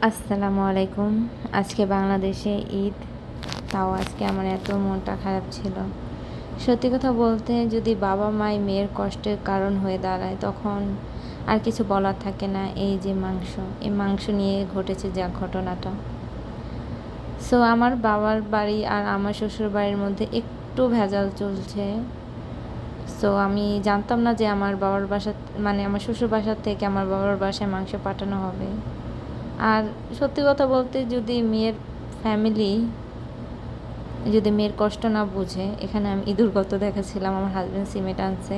আসসালামু আলাইকুম। আজকে বাংলাদেশে ঈদ, তাও আজকে আমার এত মনটা খারাপ ছিল। সত্যি কথা বলতে যদি বাবা মাই মেয়ের কষ্টের কারণ হয়ে দাঁড়ায় তখন আর কিছু বলার থাকে না। এই যে এই মাংস নিয়ে ঘটেছে যা ঘটনাটা। সো আমার বাবার বাড়ি আর আমার শ্বশুর বাড়ির মধ্যে একটু ভেজাল চলছে। সো আমি জানতাম না যে আমার বাবার বাসা আমার শ্বশুর বাসার থেকে আমার বাবার বাসায় মাংস পাঠানো হবে। আর সত্যি কথা বলতে যদি মেয়ের কষ্ট না বুঝে, এখানে আমি ইঁদুর গর্ত দেখাচ্ছিলাম, আমার হাজব্যান্ড সিমেন্ট আনছে,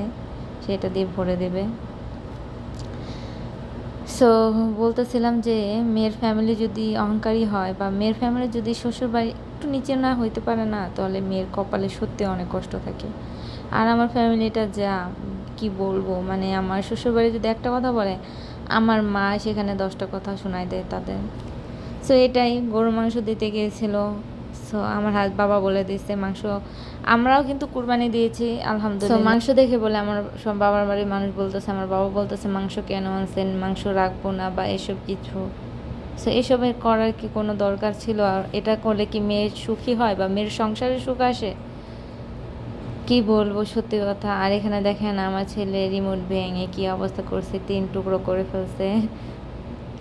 সেটা দিয়ে ভরে দেবে। সো বলতেছিলাম যে মেয়ের ফ্যামিলি যদি অহংকারী হয় বা মেয়ের ফ্যামিলি যদি শ্বশুর বাড়ি একটু নিচে না হইতে পারে না, তাহলে মেয়ের কপালে সত্যি অনেক কষ্ট থাকে। আর আমার ফ্যামিলিটা যা কি বলবো, আমার শ্বশুরবাড়ি যদি একটা কথা বলে, আমার মা সেখানে 10টা কথা শোনায় দেয় তাদের। সো এটাই, গরুর মাংস দিতে গিয়েছিল। সো আমার বাবা বলে দিয়েছে মাংস, আমরাও কিন্তু কুরবানি দিয়েছি আলহামদুলিল্লাহ। মাংস দেখে বলে আমার সব বাবার বাড়ির মানুষ বলতেছে, আমার বাবা বলতেছে মাংস কেন আনছেন, মাংস রাখবো না বা এসব কিছু। সো এসবের করার কি কোনো দরকার ছিল? আর এটা করলে কি মেয়ে সুখী হয় বা মেয়ের সংসারে সুখ আসে? কি বলবো সত্যি কথা। আর এখানে দেখেন আমার ছেলে রিমোট ভেঙে কি অবস্থা করছে, 3 টুকরো করে ফেলছে।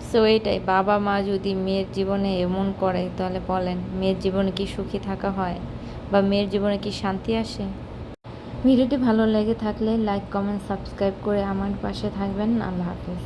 সো এটাই, বাবা মা যদি মেয়ের জীবনে এমন করে তাহলে বলেন মেয়ের জীবনে কি সুখী থাকা হয় বা মেয়ের জীবনে কি শান্তি আসে? ভিডিওটি ভালো লেগে থাকলে লাইক, কমেন্ট, সাবস্ক্রাইব করে আমার পাশে থাকবেন। আল্লাহ হাফেজ।